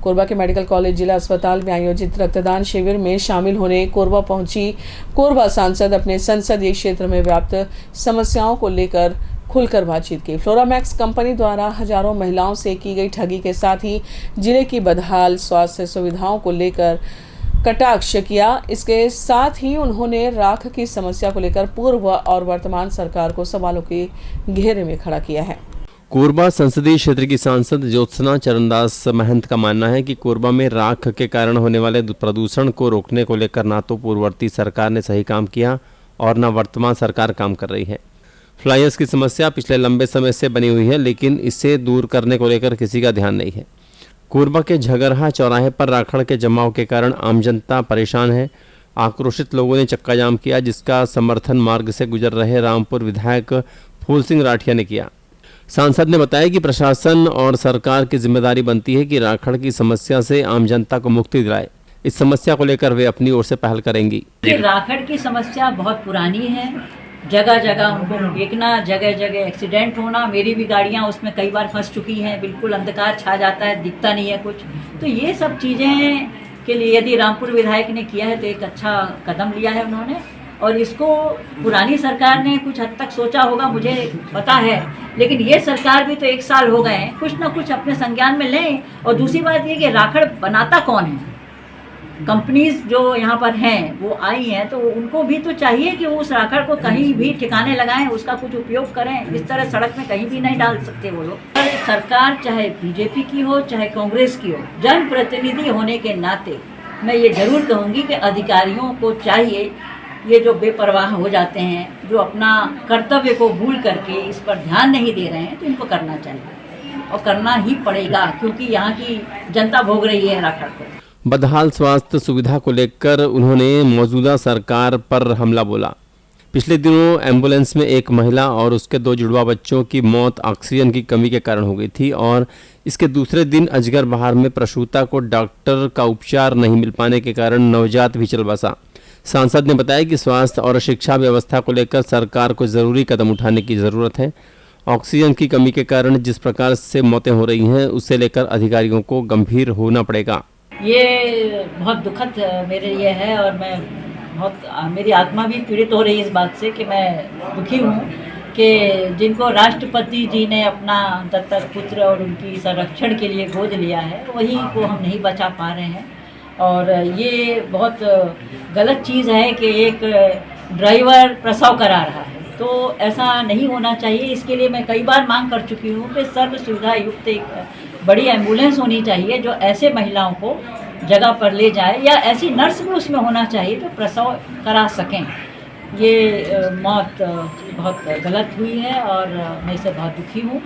कोरबा के medical college जिला अस्पताल में आयोजित रक्तदान शिविर में शामिल होने कोरबा पहुंची कोरबा सांसद अपने संसदीय क्षेत्र में व्याप्त समस्याओं को लेकर खुलकर बातचीत की। फ्लोरामैक्स कंपनी द्वारा हजारों महिलाओं से की गई ठगी के साथ ही जिले की बदहाल स्वास्थ्य सुविधाओं को लेकर कटाक्ष किया। इसके साथ ही उन्होंने राख की समस्या को लेकर पूर्व और वर्तमान सरकार को सवालों के घेरे में खड़ा किया है। कोरबा संसदीय क्षेत्र की सांसद ज्योत्सना चरणदास महंत का मानना है कि कोरबा में राख के कारण होने वाले प्रदूषण को रोकने को लेकर ना तो पूर्ववर्ती सरकार ने सही काम किया और न वर्तमान सरकार काम कर रही है। फ्लाई ऐश की समस्या पिछले लंबे समय से बनी हुई है, लेकिन इसे दूर करने को लेकर किसी का ध्यान नहीं है। कोरबा के झगरहा चौराहे पर राखड़ के जमाव के कारण आम जनता परेशान है। आक्रोशित लोगों ने चक्का जाम किया, जिसका समर्थन मार्ग से गुजर रहे रामपुर विधायक फूल सिंह राठिया ने किया। सांसद ने बताया कि प्रशासन और सरकार की जिम्मेदारी बनती है कि राखड़ की समस्या से आम जनता को मुक्ति दिलाए। इस समस्या को लेकर वे अपनी ओर से पहल करेंगी। राखड़ की समस्या बहुत पुरानी है, जगह जगह उनको देखना, जगह जगह एक्सीडेंट होना। मेरी भी गाड़ियां उसमें कई बार फंस चुकी हैं, बिल्कुल अंधकार छा जाता है, दिखता नहीं है कुछ। तो ये सब चीज़ें के लिए यदि रामपुर विधायक ने किया है तो एक अच्छा कदम लिया है उन्होंने, और इसको पुरानी सरकार ने कुछ हद तक सोचा होगा, मुझे पता है, लेकिन ये सरकार भी तो 1 साल हो गए हैं, कुछ ना कुछ अपने संज्ञान में लें। और दूसरी बात ये कि राखड़ बनाता कौन है? कंपनीज जो यहाँ पर हैं वो आई हैं, तो उनको भी तो चाहिए कि वो उस राखड़ को कहीं भी ठिकाने लगाएं, उसका कुछ उपयोग करें। इस तरह सड़क में कहीं भी नहीं डाल सकते वो लोग। पर सरकार चाहे बीजेपी की हो चाहे कांग्रेस की हो, जनप्रतिनिधि होने के नाते मैं ये जरूर कहूँगी कि अधिकारियों को चाहिए, ये जो बेपरवाह हो जाते हैं, जो अपना कर्तव्य को भूल करके इस पर ध्यान नहीं दे रहे हैं, तो इनको करना चाहिए और करना ही पड़ेगा, क्योंकि यहाँ की जनता भोग रही है राखड़ को। बदहाल स्वास्थ्य सुविधा को लेकर उन्होंने मौजूदा सरकार पर हमला बोला। पिछले दिनों एम्बुलेंस में एक महिला और उसके 2 जुड़वा बच्चों की मौत ऑक्सीजन की कमी के कारण हो गई थी, और इसके दूसरे दिन अजगर बहार में प्रसूता को डॉक्टर का उपचार नहीं मिल पाने के कारण नवजात भी चल बसा। सांसद ने बताया कि स्वास्थ्य और शिक्षा व्यवस्था को लेकर सरकार को जरूरी कदम उठाने की ज़रूरत है। ऑक्सीजन की कमी के कारण जिस प्रकार से मौतें हो रही हैं, उसे लेकर अधिकारियों को गंभीर होना पड़ेगा। ये बहुत दुखद मेरे लिए है, और मैं मेरी आत्मा भी पीड़ित हो रही है इस बात से कि मैं दुखी हूँ कि जिनको राष्ट्रपति जी ने अपना दत्तक पुत्र और उनकी संरक्षण के लिए गोद लिया है, वही को हम नहीं बचा पा रहे हैं। और ये बहुत गलत चीज़ है कि एक ड्राइवर प्रसव करा रहा है, तो ऐसा नहीं होना चाहिए। इसके लिए मैं कई बार मांग कर चुकी हूँ कि सर्व सुविधा युक्त एक बड़ी एम्बुलेंस होनी चाहिए जो ऐसे महिलाओं को जगह पर ले जाए, या ऐसी नर्स भी उसमें होना चाहिए जो प्रसव करा सकें। ये मौत बहुत गलत हुई है और मैं इससे बहुत दुखी हूँ,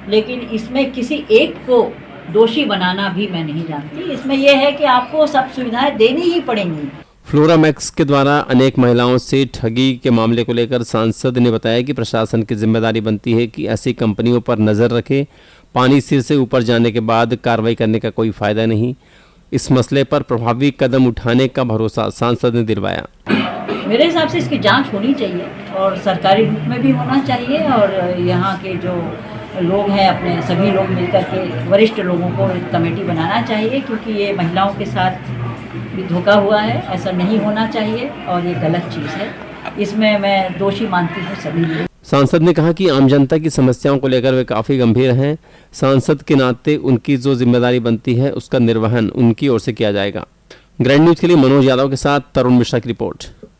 लेकिन इसमें किसी एक को दोषी बनाना भी मैं नहीं जानती। इसमें यह है कि आपको सब सुविधाएं देनी ही पड़ेंगी। फ्लोरामैक्स के द्वारा अनेक महिलाओं से ठगी के मामले को लेकर सांसद ने बताया कि प्रशासन की जिम्मेदारी बनती है कि ऐसी कंपनियों पर नज़र रखे। पानी सिर से ऊपर जाने के बाद कार्रवाई करने का कोई फायदा नहीं। इस मसले पर प्रभावी कदम उठाने का भरोसा सांसद ने दिलवाया। मेरे हिसाब से इसकी जांच होनी चाहिए और सरकारी रूप में भी होना चाहिए, और यहाँ के जो लोग हैं अपने सभी लोग मिलकर के वरिष्ठ लोगों को एक कमेटी बनाना चाहिए, क्योंकि ये महिलाओं के साथ भी धोखा हुआ है, ऐसा नहीं होना चाहिए और ये गलत चीज़ है। इसमें मैं दोषी मानती हूँ सभी लोग। सांसद ने कहा कि आम जनता की समस्याओं को लेकर वे काफ़ी गंभीर हैं। सांसद के नाते उनकी जो जिम्मेदारी बनती है उसका निर्वहन उनकी ओर से किया जाएगा। ग्रैंड न्यूज के लिए मनोज यादव के साथ तरुण मिश्रा की रिपोर्ट।